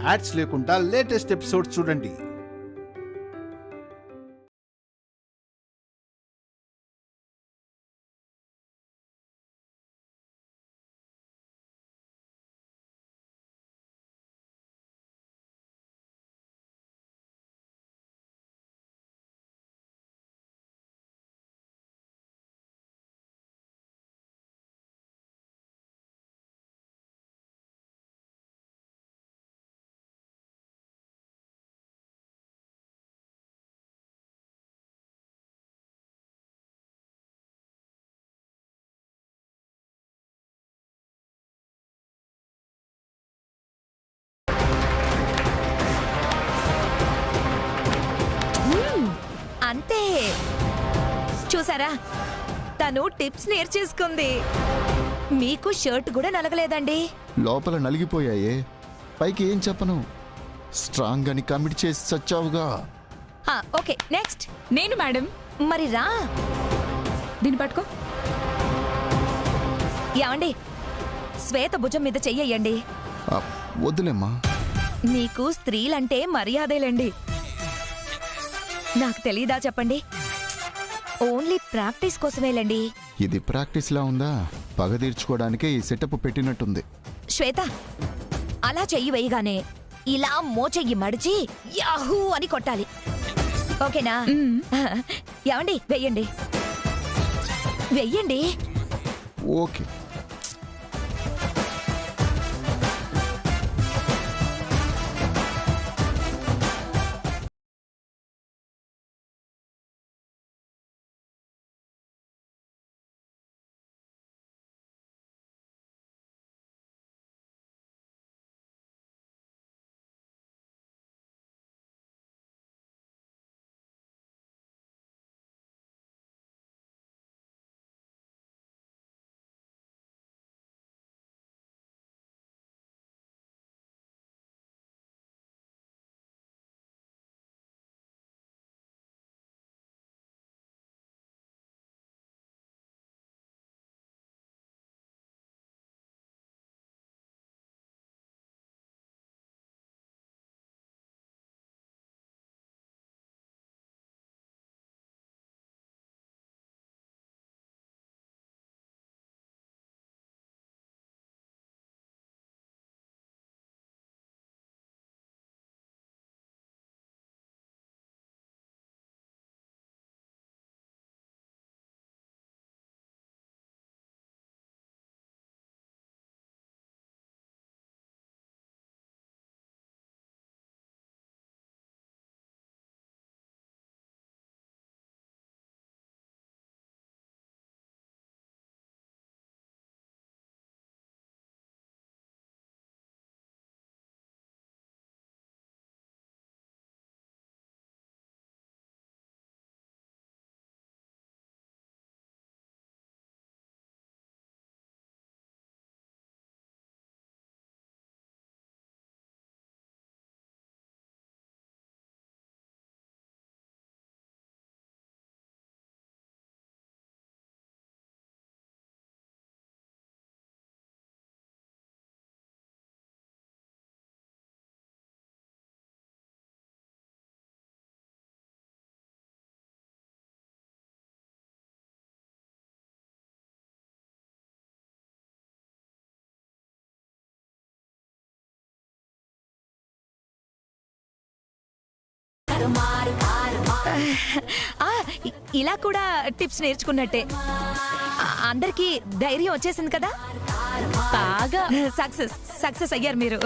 Ads లేకుండా latest episodes చూడండి. అంతే, చూసారా తను టిప్స్ నేర్చేసుకుంది. మీకు షర్ట్ కూడా నలగలేదండి. లోపల నలిగిపోయాయే, పైకి ఏం చెప్పను. స్ట్రాంగ్ అని కమిట్ చేసి చచ్చావుగా. Okay next. నేను మేడం. మరి రా, దీన్ని పట్టుకో. ఏమండి, శ్వేత భుజం మీద చెయ్యండి. వద్దులేమ్మా. నీకు స్త్రీలంటే మర్యాదేలండి. నాకు తెలీదా చెప్పండి? ఓన్లీ ప్రాక్టీస్ కోసమేలండి. ఇది ప్రాక్టీస్ లా ఉందా? పగ తీర్చుకోవడానికే ఈ సెటప్ పెట్టినట్టుంది. శ్వేత, అలా చెయ్యి వేయగానే ఇలా మోచెయ్యి మడిచి యాహూ అని కొట్టాలి. ఓకేనా? ఏమండి, వెయ్యండి వెయ్యండి. ఓకే. ఇలా కూడా టిప్స్ నేర్చుకున్నట్టే. అందరికీ ధైర్యం వచ్చేసింది కదా? బాగా సక్సెస్ అయ్యారు మీరు.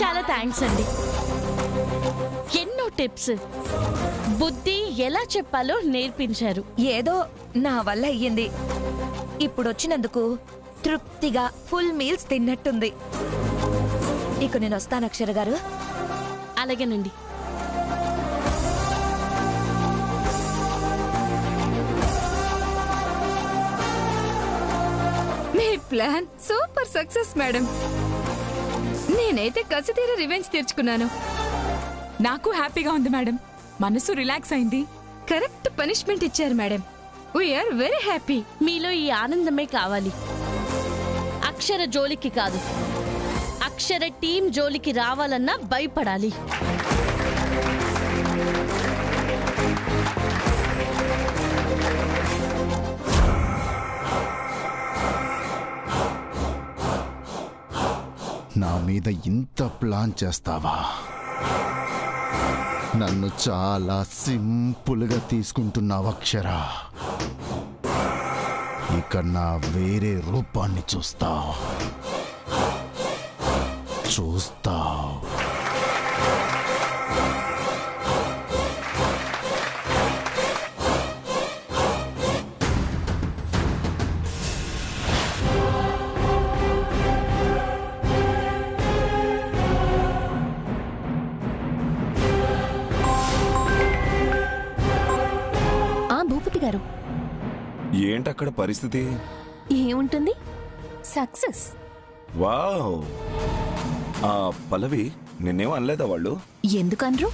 చాలా థ్యాంక్స్ అండి. ఎన్నో టిప్స్, బుద్ధి ఎలా చెప్పాలో నేర్పించారు. ఏదో నా వల్ల అయ్యింది. ఇప్పుడు వచ్చినందుకు తృప్తిగా ఫుల్ మీల్స్ తిన్నట్టుంది. ఇక నేను వస్తాను అక్షర గారు. అలాగేనండి. మీ ప్లాన్ సూపర్ సక్సెస్ మేడం. నేనైతే కసితీర రివెంజ్ తీర్చుకున్నాను. నాకు హ్యాపీగా ఉంది మేడం. మనసు రిలాక్స్ అయింది. కరెక్ట్ పనిష్మెంట్ ఇచ్చారు మేడం. We are very happy. మీలో ఈ ఆనందమే కావాలి, అక్షర జోలికి కాదు. అక్షర టీం జోలికి రావాలన్నా భయపడాలి. నా మీద ఇంత ప్లాన్ చేస్తావా? నన్ను చాలా సింపుల్గా తీసుకుంటున్నావు అక్షర. ఇక నా వేరే రూపాన్ని చూస్తావు. భూపతి గారు, ఏంటక్కడ పరిస్థితి? ఏముంటుంది, సక్సెస్. వావ్! ఆ పల్లవి నిన్నేం అనలేదా వాళ్ళు? ఎందుకనరు?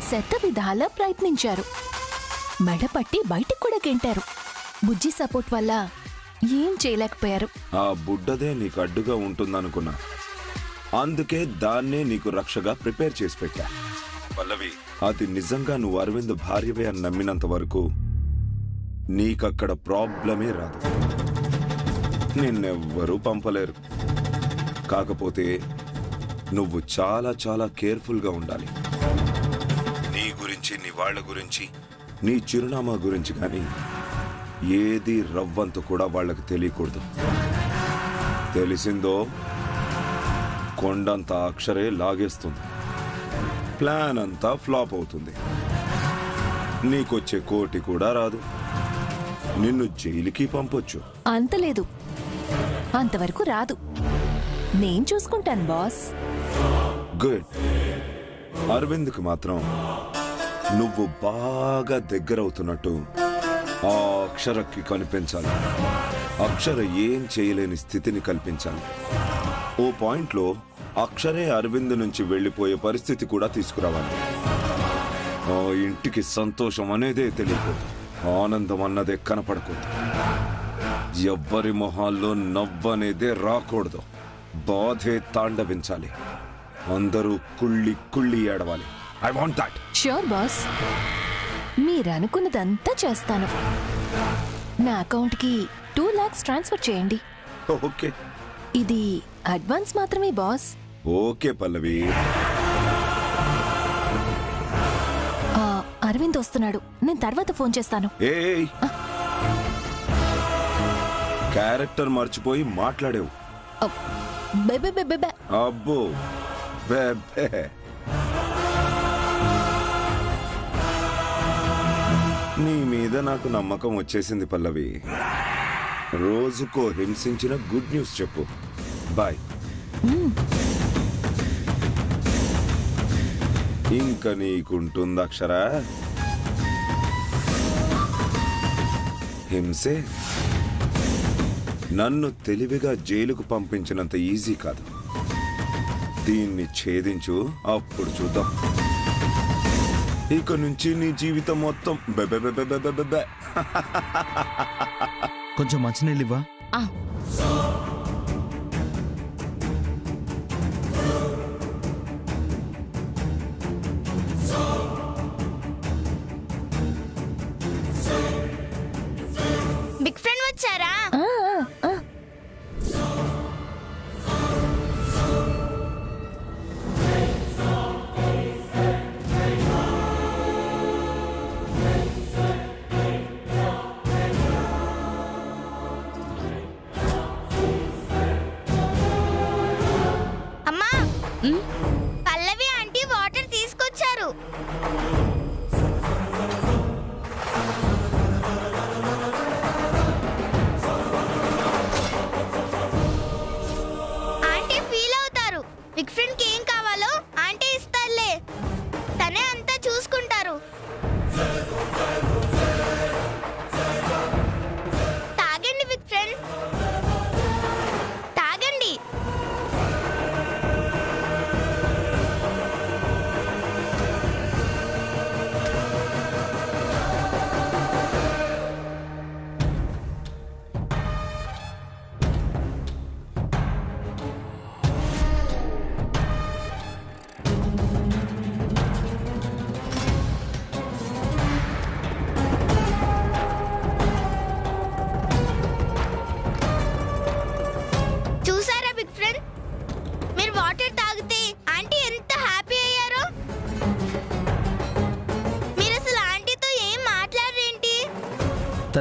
శతవిధాలా ప్రయత్నించారు, మెడపట్టి బయటికి కూడా గెంటారు. బుజ్జి సపోర్ట్ వల్ల ఏం చేయలేకపోయారు. ఆ బుడ్డదే నీకు అడ్డుగా ఉంటుందనుకున్నా, అందుకే దాన్నే నీకు రక్షగా ప్రిపేర్ చేసి పెట్టా. పల్లవి, అది నిజంగా నువ్వు అరవింద్ భార్యవే అని నమ్మినంత వరకు నీకక్కడ ప్రాబ్లమే రాదు. నిన్నెవ్వరూ పంపలేరు. కాకపోతే నువ్వు చాలా చాలా కేర్ఫుల్గా ఉండాలి. నీ గురించి, నీ వాళ్ళ గురించి, నీ చిరునామా గురించి కానీ ఏది రవ్వంత కూడా వాళ్ళకి తెలియకూడదు. తెలిసిందో కొండంత అక్షరే లాగేస్తుంది, ప్లాన్ అంతా ఫ్లాప్ అవుతుంది. నీకొచ్చే కోటి కూడా రాదు, నిన్ను జైలుకి పంపొచ్చు. అంతలేదు, అంతవరకు రాదు. నేను చూసుకుంటాను బాస్. గుడ్. అరవింద్కి మాత్రం నువ్వు బాగా దగ్గరవుతున్నట్టు ఆ అక్షరకి కనిపించాలి. అక్షర ఏం చేయలేని స్థితిని కల్పించాలి. ఓ పాయింట్లో అక్షరే అరవింద్ నుంచి వెళ్ళిపోయే పరిస్థితి కూడా తీసుకురావాలి. ఆ ఇంటికి సంతోషం అనేదే తెలియకూడదు, ఆనందం అన్నదే కనపడకూడదు, ఎవ్వరి మొహాల్లో నవ్వనేదే రాకూడదు, బాధే తాండవించాలి, అందరూ కుళ్ళి కుళ్ళి ఏడవాలి. I want that. Sure boss, మీరు అనుకున్నదంతా చేస్తాను. నా అకౌంట్కి 2 lakhs ట్రాన్స్ఫర్ చేయండి. ఓకే. ఇది అడ్వాన్స్ మాత్రమే బాస్. ఓకే పల్లవి. అరవింద్ వస్తున్నాడు, నేను తర్వాత ఫోన్ చేస్తాను. ఏయ్, క్యారెక్టర్ మర్చిపోయి మాట్లాడేవు. అబ్బో, బెబే. నీ మీద నాకు నమ్మకం వచ్చేసింది పల్లవి. రోజుకో హింసించిన గుడ్ న్యూస్ చెప్పు. బాయ్. ఇంకా నీకుంటుంది అక్షరా హింసే. నన్ను తెలివిగా జైలుకు పంపించినంత ఈజీ కాదు. దీన్ని ఛేదించు, అప్పుడు చూద్దాం. ఇక నుంచి నీ జీవితం మొత్తం బెబెబెబెబెబెబె. కొంచెం మంచినీళ్ళు ఇవ్వా? బిగ్ ఫ్రెండ్ వచ్చారా? అమ్మా, పల్లవి ఆంటీ వాటర్ తీసుకొచ్చారు.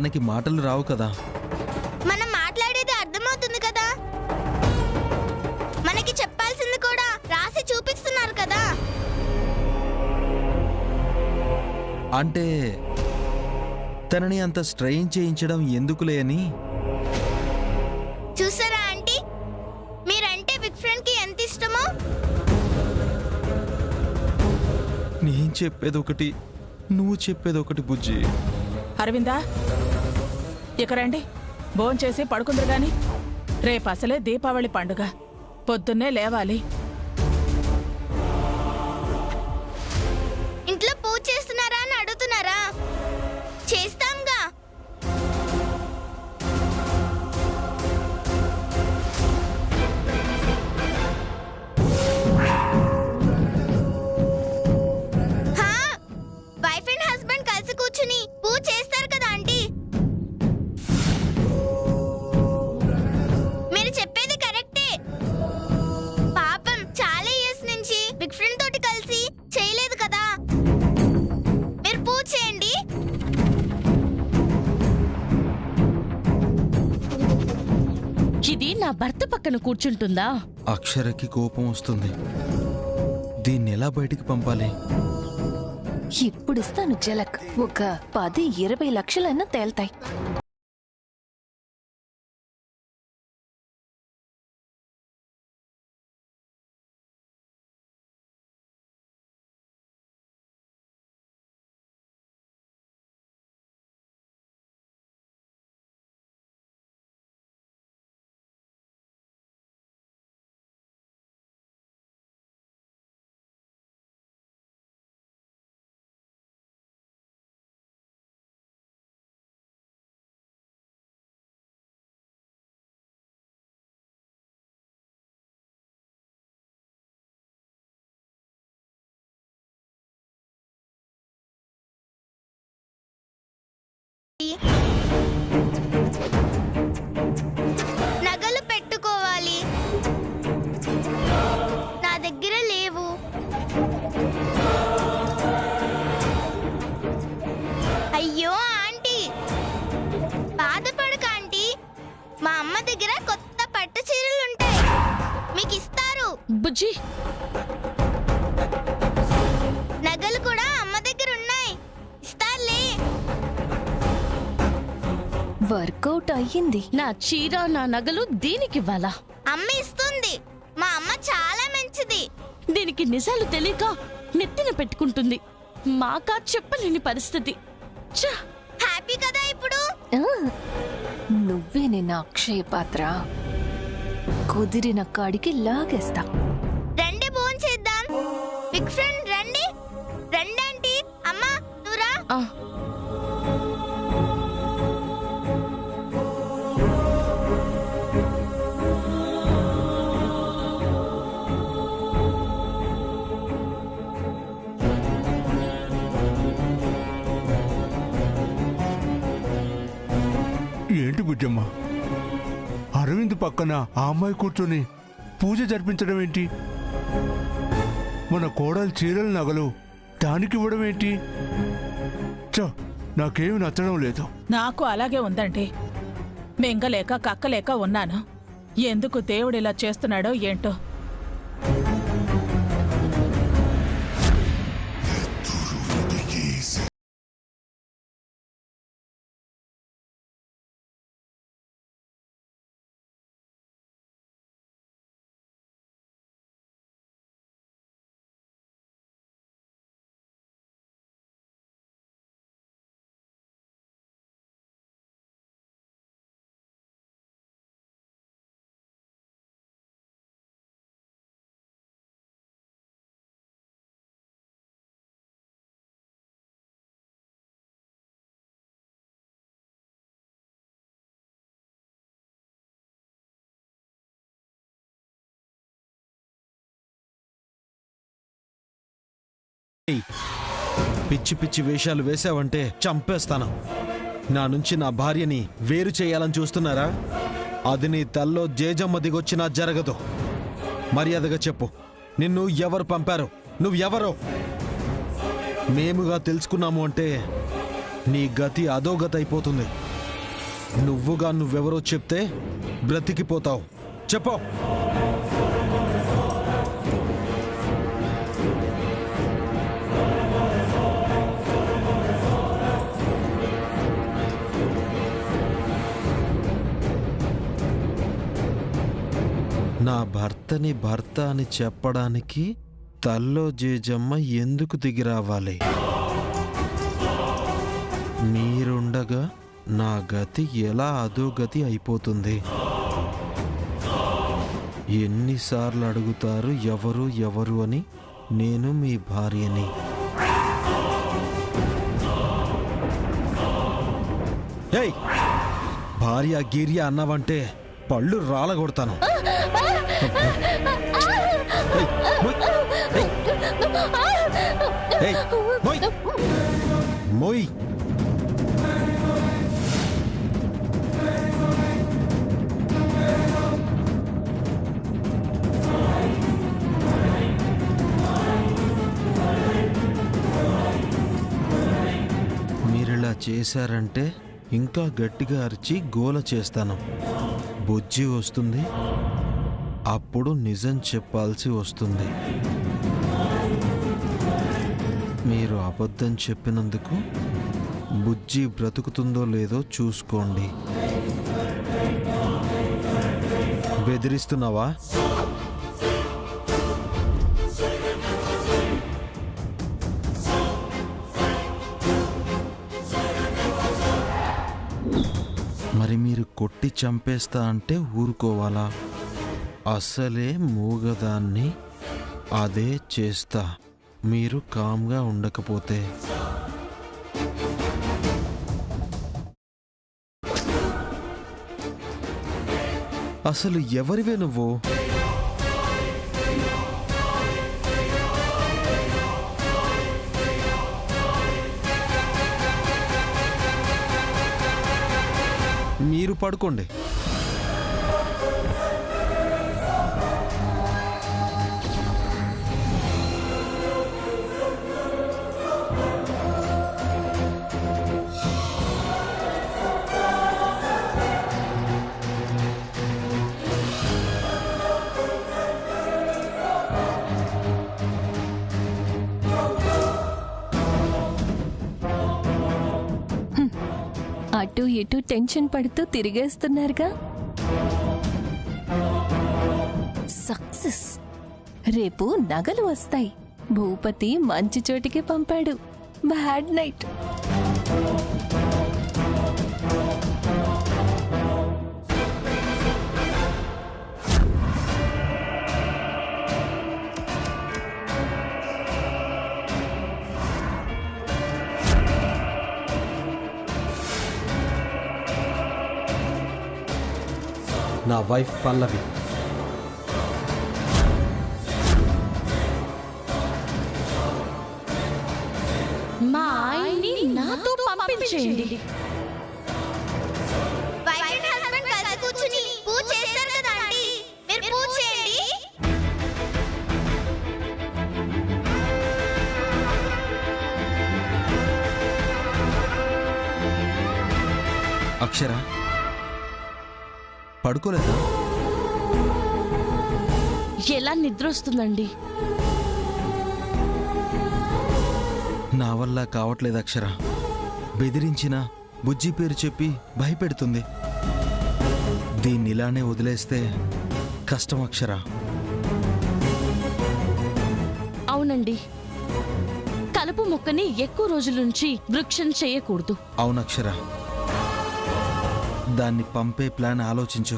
మనకి మాటలు రావు కదా. మనం మాట్లాడేది అర్థమవుతుంది కదా. మనకి చెప్పాల్సింది కూడా రాసి చూపిస్తున్నారు కదా. అంటే తనని అంత స్ట్రెయిన్ చేయించడం ఎందుకులే అని. చూసారా ఆంటీ, మీరంటే బిగ్ ఫ్రెండ్ కి ఎంత ఇష్టమో. నేను చెప్పేది ఒకటి, నువ్వు చెప్పేది ఒకటి బుజ్జి. అరవిందా, ఇక రండి, భోంచేసి పడుకుందరు గాని. రేపు అసలే దీపావళి పండుగ, పొద్దున్నే లేవాలి. ఇంట్లో పూజ చేస్తున్నారా అని అడుగుతున్నారా? చేస్తాంగా. వైఫ్ అండ్ హస్బెండ్ కలిసి కూర్చుని పూజ చేస్తారు కదా ఆంటీ. మీరు చెప్పేది కరెక్టే. పాపం చాలా ఇయర్స్ నుంచి బిగ్ ఫ్రెండ్ తోటి కలిసి చేయలేదు కదా. మీరు పూజ చేయండి. ఇది నా భర్త పక్కన కూర్చుంటుందా? అక్షరకి కోపం వస్తుంది. దీన్ని ఎలా బయటికి పంపాలి? ఇప్పుడిస్తాను జలక్. ఒక 10-20 లక్షలన్నా తేల్తాయి. నగలు పెట్టుకోవాలి, నా దగ్గర లేవు. అయ్యో ఆంటీ, బాధపడక ఆంటీ. మా అమ్మ దగ్గర కొత్త పట్టు చీరలుంటాయి, మీకు ఇస్తారు. బుజ్జి, నగలు కూడా అమ్మ దగ్గర ఉన్నాయి, ఇస్తారులే. వర్కౌట్ అయ్యింది. నా చీర నా నగలు దీనికివ్వాలా? అమ్మ ఇస్తుంది. మా అమ్మ చాలా మంచిది. దీనికి నిజాలు తెలియక నెత్తిన పెట్టుకుంటుంది. మాకా చెప్పలేని పరిస్థితి. ఛ! హ్యాపీ కదా ఇప్పుడు? ఆ, నువ్వే నిన్న అక్షయ పాత్ర. కుదిరిన కాడికి లాగేస్తా. రండి భోంచేద్దాం. బిగ్ ఫ్రెండ్ రండి. రండి ఆంటీ. అమ్మా నువ్వురా. ఆ, ఏంటి బుజ్జమ్మ, అరవింద్ పక్కన ఆ అమ్మాయి కూర్చొని పూజ జరిపించడం ఏంటి? మన కోడలు చీరల నగలు దానికివ్వడం ఏంటి? నాకేమి నచ్చడం లేదు. నాకు అలాగే ఉందండి. మెంగలేక కక్కలేక ఉన్నాను. ఎందుకు దేవుడిలా చేస్తున్నాడో ఏంటో. పిచ్చి పిచ్చి వేషాలు వేశావంటే చంపేస్తాను. నా నుంచి నా భార్యని వేరు చేయాలని చూస్తున్నారా? అది నీ తల్లో జేజమ్మ దిగొచ్చినా జరగదు. మర్యాదగా చెప్పు, నిన్ను ఎవరు పంపారు? నువ్వెవరో? మేముగా తెలుసుకున్నాము అంటే నీ గతి అధోగతి అయిపోతుంది. నువ్వుగా నువ్వెవరో చెప్తే బ్రతికిపోతావు. చెప్పు. నా భర్తని భర్త అని చెప్పడానికి తల్లో జేజమ్మ ఎందుకు దిగి రావాలి? మీరుండగా నా గతి ఎలా అధోగతి అయిపోతుంది? ఎన్నిసార్లు అడుగుతారు ఎవరు ఎవరు అని? నేను మీ భార్యని. ఏయ్, భార్య గీర్య అన్నావంటే పళ్ళు రాలగొడతాను. మోయ్. మీరిలా చేశారంటే ఇంకా గట్టిగా అరిచి గోల చేస్తాను. బుజ్జి వస్తుంది, అప్పుడు నిజం చెప్పాల్సి వస్తుంది. మీరు అబద్ధం చెప్పినందుకు బుజ్జి బ్రతుకుతుందో లేదో చూసుకోండి. బెదిరిస్తున్నావా? మరి మీరు కొట్టి చంపేస్తా అంటే ఊరుకోవాలా? అసలే మూగదాన్ని, అదే చేస్తా మీరు కామ్గా ఉండకపోతే. అసలు ఎవరివే నువ్వు? మీరు పడుకోండి. అటు ఇటు టెన్షన్ పడుతూ తిరిగేస్తున్నారుగా. సక్సెస్. రేపు నగలు వస్తాయి. భూపతి మంచి చోటికి పంపాడు. Bad night. నా వైఫ్ పల్లవి. మా ఆయన్ని నాతో పంపించేయండి. వైఫ్ అండ్ హస్బెండ్ కలిసి కూర్చుని పూజ చేస్తారు కదా ఆంటీ, మీరు పూజ చేయండి. అక్షర, పడుకోలేదా? ఎలా నిద్ర వస్తుందండి? నా వల్ల కావట్లేదు అక్షర. బెదిరించిన బుజ్జి పేరు చెప్పి భయపెడుతుంది. దీన్ని ఇలానే వదిలేస్తే కష్టం అక్షర. అవునండి, కలుపు మొక్కని ఎక్కువ రోజుల నుంచి వృక్షం చేయకూడదు. అవునక్షర, దాన్ని పంపే ప్లాన్ ఆలోచించు.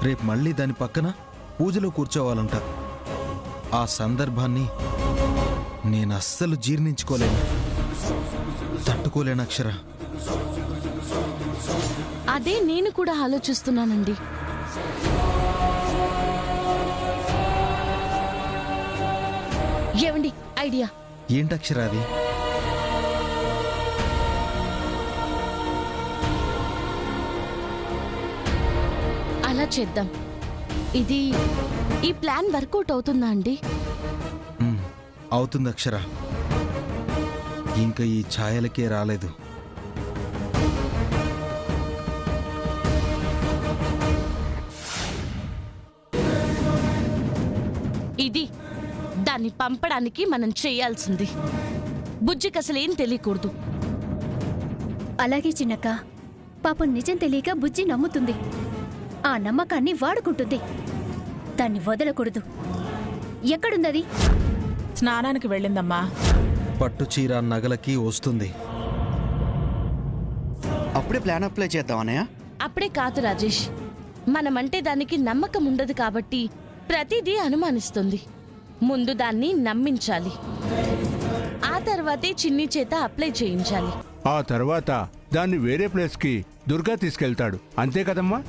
రేపు మళ్ళీ దాని పక్కన పూజలో కూర్చోవాలంట. ఆ సందర్భాన్ని నేను అస్సలు జీర్ణించుకోలేను, తట్టుకోలేను అక్షర. అదే నేను కూడా ఆలోచిస్తున్నానండి. ఏమండి ఐడియా? ఏంటక్షర అది? అలా చేద్దాం. ఈ ప్లాన్ వర్కౌట్ అవుతుందా అండి? అవుతుంది అక్షర. ఇంకా ఈ ఛాయలకే రాలేదు. దాన్ని పంపడానికి మనం చేయాల్సింది. బుజ్జికి అసలేం తెలియకూడదు. అలాగే చిన్నక్క. పాపం నిజం తెలియక బుజ్జి నమ్ముతుంది. ఆ నమ్మకాన్ని వాడుకుంటుంది. దాన్ని వదలకూడదు. ఎక్కడుందది? స్నానానికి వెళ్ళిందమ్మా. పట్టు చీర నగలకి వస్తుంది. అప్పుడే ప్లాన్ అప్లై చేద్దాం అన్నయ్య. అప్పుడే కాదు రాజేష్, మనమంటే దానికి నమ్మకం ఉండదు కాబట్టి ప్రతిదీ అనుమానిస్తుంది. ముందు దాన్ని నమ్మించాలి. ఆ తర్వాతే చిన్ని చేత అప్లై చేయించాలి. ఆ తర్వాత దాన్ని వేరే ప్లేస్కి దుర్గా తీసుకెళ్తాడు. అంతే కదమ్మా?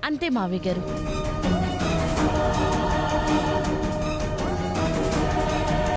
అంతే మావయ్య గారు.